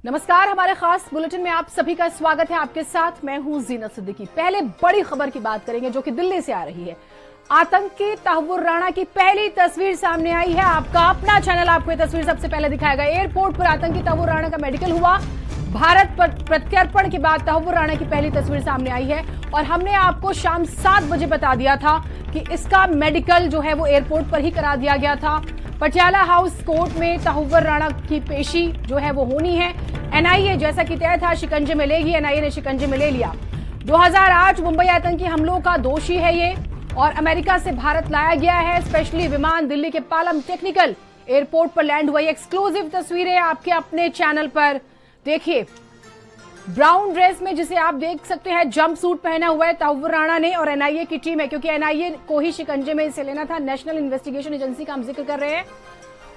नमस्कार, हमारे खास बुलेटिन में आप सभी का स्वागत है। आपके साथ मैं हूं जीनत सिद्दीकी। पहले बड़ी खबर की बात करेंगे जो कि दिल्ली से आ रही है। आतंकी तहव्वुर राणा की पहली तस्वीर सामने आई है। आपका अपना चैनल आपको ये तस्वीर सबसे पहले दिखाएगा। एयरपोर्ट पर आतंकी तहव्वुर राणा का मेडिकल हुआ। भारत पर प्रत्यर्पण के बाद तहव्वुर राणा की पहली तस्वीर सामने आई है और हमने आपको शाम 7 बजे बता दिया था कि इसका मेडिकल जो है वो एयरपोर्ट पर ही करा दिया गया था। पटियाला हाउस कोर्ट में तहव्वुर राणा की पेशी जो है वो होनी है। एनआईए जैसा कि तय था शिकंजे में लेगी, एनआईए ने शिकंजे में ले लिया। 2008 मुंबई आतंकी हमलों का दोषी है ये और अमेरिका से भारत लाया गया है। स्पेशली विमान दिल्ली के पालम टेक्निकल एयरपोर्ट पर लैंड हुई। एक्सक्लूसिव तस्वीरें आपके अपने चैनल पर देखिए। ब्राउन ड्रेस में जिसे आप देख सकते हैं, जंप सूट पहना हुआ है तहव्वुर राणा ने और एनआईए की टीम है, क्योंकि एनआईए को ही शिकंजे में इसे लेना था। नेशनल इन्वेस्टिगेशन एजेंसी का हम जिक्र कर रहे हैं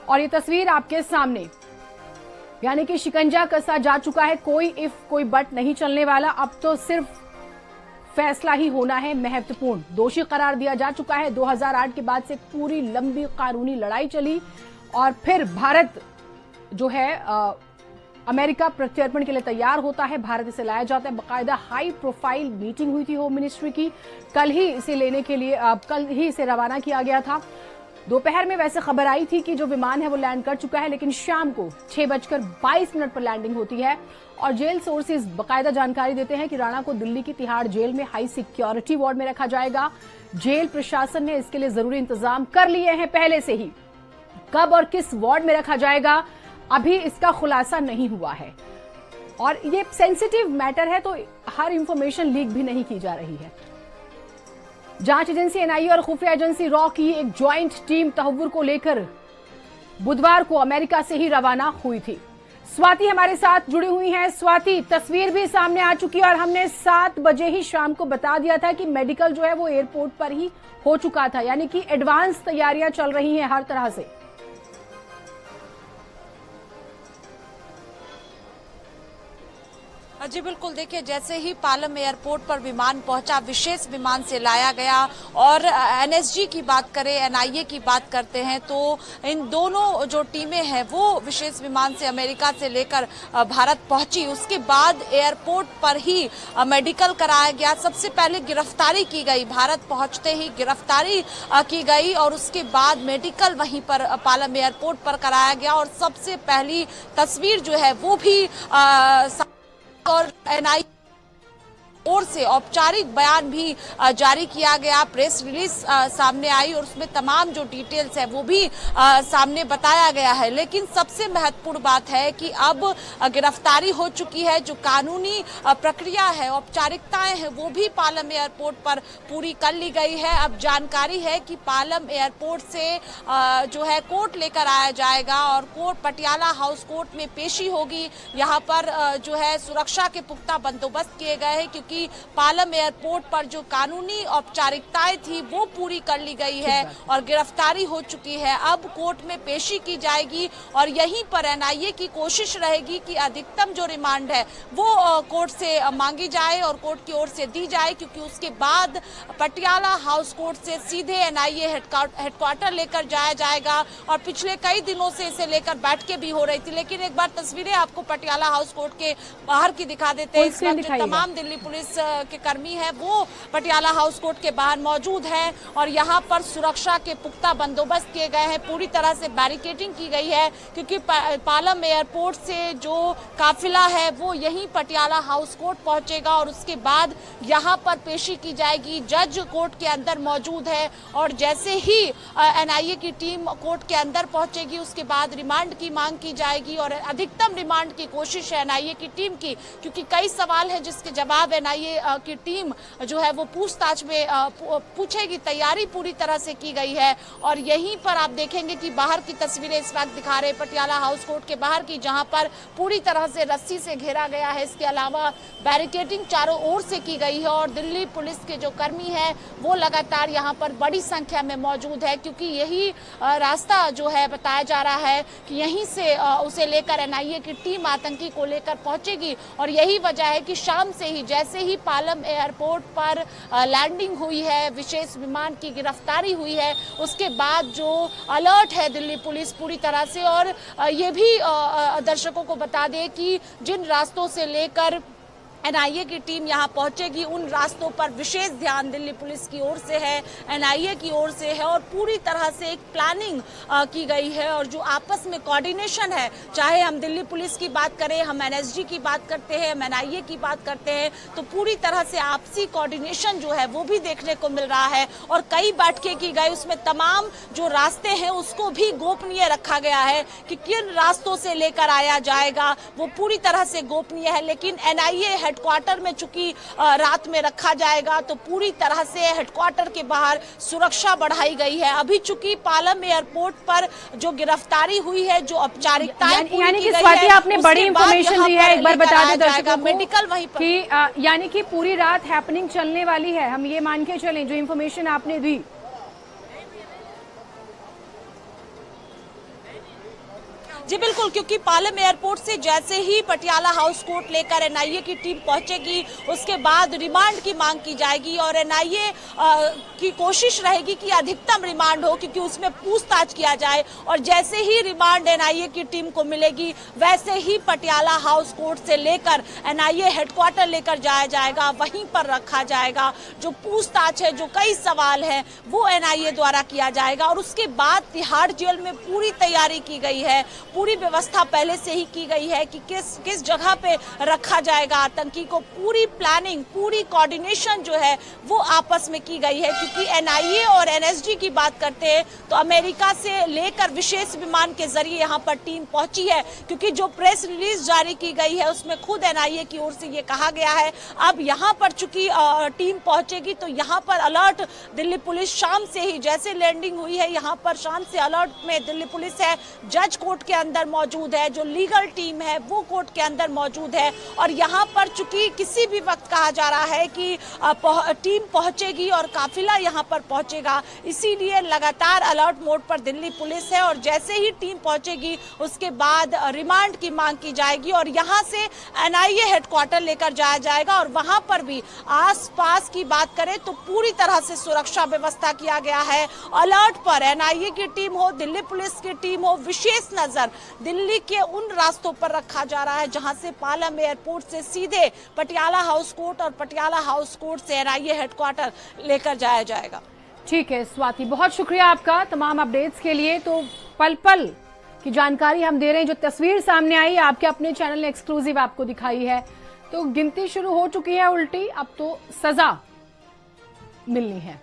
और ये तस्वीर आपके सामने, यानी कि शिकंजा कसा जा चुका है। कोई इफ कोई बट नहीं चलने वाला। अब तो सिर्फ फैसला ही होना है महत्वपूर्ण। दोषी करार दिया जा चुका है। 2008 के बाद से पूरी लंबी कानूनी लड़ाई चली और फिर भारत जो है अमेरिका प्रत्यर्पण के लिए तैयार होता है। भारत इसे लाया जाता है। बाकायदा हाई प्रोफाइल मीटिंग हुई थी होम मिनिस्ट्री की। कल ही इसे लेने के लिए कल ही इसे रवाना किया गया था। दोपहर में वैसे खबर आई थी कि जो विमान है वो लैंड कर चुका है, लेकिन शाम को 6:22 पर लैंडिंग होती है और जेल सोर्सेज बाकायदा जानकारी देते हैं कि राणा को दिल्ली की तिहाड़ जेल में हाई सिक्योरिटी वार्ड में रखा जाएगा। जेल प्रशासन ने इसके लिए जरूरी इंतजाम कर लिए हैं पहले से ही। कब और किस वार्ड में रखा जाएगा अभी इसका खुलासा नहीं हुआ है और ये सेंसिटिव मैटर है, तो हर इंफॉर्मेशन लीक भी नहीं की जा रही है। जांच एजेंसी एनआईए और खुफिया एजेंसी रॉ की एक ज्वाइंट टीम तहव्वुर को लेकर बुधवार को अमेरिका से ही रवाना हुई थी। स्वाति हमारे साथ जुड़ी हुई हैं। स्वाति, तस्वीर भी सामने आ चुकी है और हमने 7 बजे ही शाम को बता दिया था कि मेडिकल जो है वो एयरपोर्ट पर ही हो चुका था, यानी कि एडवांस तैयारियां चल रही हैं हर तरह से। जी बिल्कुल, देखिए जैसे ही पालम एयरपोर्ट पर विमान पहुंचा, विशेष विमान से लाया गया और एनएसजी की बात करें, एनआईए की बात करते हैं तो इन दोनों जो टीमें हैं वो विशेष विमान से अमेरिका से लेकर भारत पहुंची। उसके बाद एयरपोर्ट पर ही मेडिकल कराया गया। सबसे पहले गिरफ्तारी की गई, भारत पहुंचते ही गिरफ्तारी की गई और उसके बाद मेडिकल वहीं पर पालम एयरपोर्ट पर कराया गया और सबसे पहली तस्वीर जो है वो भी और एनआईए ओर से औपचारिक बयान भी जारी किया गया। प्रेस रिलीज सामने आई और उसमें तमाम जो डिटेल्स है वो भी सामने बताया गया है। लेकिन सबसे महत्वपूर्ण बात है कि अब गिरफ्तारी हो चुकी है। जो कानूनी प्रक्रिया है, औपचारिकताएं हैं, वो भी पालम एयरपोर्ट पर पूरी कर ली गई है। अब जानकारी है कि पालम एयरपोर्ट से जो है कोर्ट लेकर आया जाएगा और कोर्ट पटियाला हाउस कोर्ट में पेशी होगी। यहाँ पर जो है सुरक्षा के पुख्ता बंदोबस्त किए गए हैं, क्योंकि पालम एयरपोर्ट पर जो कानूनी औपचारिकताएं थी वो पूरी कर ली गई है और गिरफ्तारी हो चुकी है। अब कोर्ट में पेशी की जाएगी और यहीं पर एनआईए की कोशिश रहेगी कि अधिकतम जो रिमांड है वो कोर्ट से मांगी जाए और कोर्ट की ओर से दी जाए, क्योंकि उसके बाद पटियाला हाउस कोर्ट से सीधे एनआईए हेडक्वार्टर लेकर जाया जाएगा। और पिछले कई दिनों से इसे लेकर बैठकें भी हो रही थी। लेकिन एक बार तस्वीरें आपको पटियाला हाउस कोर्ट के बाहर की दिखा देते हैं। इस वक्त तमाम दिल्ली पुलिस के कर्मी है वो पटियाला हाउस कोर्ट के बाहर मौजूद हैं और यहाँ पर सुरक्षा के पुख्ता बंदोबस्त किए गए हैं। पूरी तरह से बैरिकेडिंग की गई है, क्योंकि पालम एयरपोर्ट से जो काफिला है वो यहीं पटियाला हाउस कोर्ट पहुंचेगा और उसके बाद यहाँ पर पेशी की जाएगी। जज कोर्ट के अंदर मौजूद है और जैसे ही एनआईए की टीम कोर्ट के अंदर पहुंचेगी उसके बाद रिमांड की मांग की जाएगी और अधिकतम रिमांड की कोशिश है एनआईए की टीम की, क्योंकि कई सवाल है जिसके जवाब एनआईए की टीम जो है वो पूछताछ में पूछेगी। तैयारी पूरी तरह से की गई है और यहीं पर आप देखेंगे कि बाहर की तस्वीरें इस वक्त दिखा रहे पटियाला हाउस कोर्ट के बाहर की, जहां पर पूरी तरह से रस्सी से घेरा गया है। इसके अलावा बैरिकेडिंग चारों ओर से की गई है और दिल्ली पुलिस के जो कर्मी हैं वो लगातार यहाँ पर बड़ी संख्या में मौजूद है, क्योंकि यही रास्ता जो है बताया जा रहा है कि यहीं से उसे लेकर एनआईए की टीम आतंकी को लेकर पहुंचेगी। और यही वजह है कि शाम से ही जैसे ही पालम एयरपोर्ट पर लैंडिंग हुई है, विशेष विमान की गिरफ्तारी हुई है, उसके बाद जो अलर्ट है दिल्ली पुलिस पूरी तरह से। और ये भी दर्शकों को बता दें कि जिन रास्तों से लेकर एनआईए की टीम यहां पहुंचेगी उन रास्तों पर विशेष ध्यान दिल्ली पुलिस की ओर से है, एनआईए की ओर से है, और पूरी तरह से एक प्लानिंग की गई है। और जो आपस में कोऑर्डिनेशन है, चाहे हम दिल्ली पुलिस की बात करें, हम एनएसजी की बात करते हैं, हम एनआईए की बात करते हैं, तो पूरी तरह से आपसी कोऑर्डिनेशन जो है वो भी देखने को मिल रहा है। और कई बैठकें की गई, उसमें तमाम जो रास्ते हैं उसको भी गोपनीय रखा गया है कि किन रास्तों से लेकर आया जाएगा, वो पूरी तरह से गोपनीय है। लेकिन एनआईए हेडक्वार्टर में चूंकि रात में रखा जाएगा, तो पूरी तरह से हेडक्वार्टर के बाहर सुरक्षा बढ़ाई गई है। अभी चूंकि पालम एयरपोर्ट पर जो गिरफ्तारी हुई है, जो औपचारिकताएं यानी कि स्वाति आपने बड़ी इंफॉर्मेशन दी है, एक बार बता दें दर्शकों को मेडिकल वहीं पर कि यानी कि पूरी रात हैपनिंग चलने वाली है, हम ये मान के चलें जो इंफॉर्मेशन आपने दी। जी बिल्कुल, क्योंकि पालम एयरपोर्ट से जैसे ही पटियाला हाउस कोर्ट लेकर एनआईए की टीम पहुंचेगी, उसके बाद रिमांड की मांग की जाएगी। और एनआईए की कोशिश रहेगी कि अधिकतम रिमांड हो, क्योंकि उसमें पूछताछ किया जाए। और जैसे ही रिमांड एनआईए की टीम को मिलेगी, वैसे ही पटियाला हाउस कोर्ट से लेकर एनआईए हेडक्वार्टर लेकर जाया जाएगा, वहीं पर रखा जाएगा। जो पूछताछ है, जो कई सवाल हैं, वो एनआईए द्वारा किया जाएगा। और उसके बाद तिहाड़ जेल में पूरी तैयारी की गई है, पूरी व्यवस्था पहले से ही की गई है कि किस जगह पे रखा जाएगा आतंकी को। पूरी प्लानिंग, पूरी कोऑर्डिनेशन जो है वो आपस में की गई है। क्योंकि एनआईए और एनएसजी की बात करते हैं तो अमेरिका से लेकर विशेष विमान के जरिए यहां पर टीम पहुंची है। क्योंकि जो प्रेस रिलीज जारी की गई है उसमें खुद एनआईए की ओर से ये कहा गया है, अब यहां पर चूंकि टीम पहुंचेगी तो यहां पर अलर्ट दिल्ली पुलिस शाम से ही, जैसे लैंडिंग हुई है यहां पर शाम से अलर्ट में दिल्ली पुलिस है। जज कोर्ट के अंदर मौजूद है, जो लीगल टीम है वो कोर्ट के अंदर मौजूद है। और यहाँ पर चूंकि किसी भी वक्त कहा जा रहा है कि टीम पहुंचेगी और काफिला यहाँ पर पहुंचेगा, इसीलिए लगातार अलर्ट मोड पर दिल्ली पुलिस है। और जैसे ही टीम पहुंचेगी उसके बाद रिमांड की मांग की जाएगी और यहाँ से एनआईए हेडक्वार्टर लेकर जाया जाएगा। और वहां पर भी आसपास की बात करें तो पूरी तरह से सुरक्षा व्यवस्था किया गया है। अलर्ट पर एनआईए की टीम हो, दिल्ली पुलिस की टीम हो, विशेष नजर दिल्ली के उन रास्तों पर रखा जा रहा है जहां से पालम एयरपोर्ट से सीधे पटियाला हाउस कोर्ट और पटियाला हाउस कोर्ट से एनआईए हेडक्वार्टर लेकर जाया जाएगा। ठीक है स्वाति, बहुत शुक्रिया आपका तमाम अपडेट्स के लिए। तो पल पल की जानकारी हम दे रहे हैं, जो तस्वीर सामने आई आपके अपने चैनल ने एक्सक्लूसिव आपको दिखाई है। तो गिनती शुरू हो चुकी है उल्टी, अब तो सजा मिलनी है।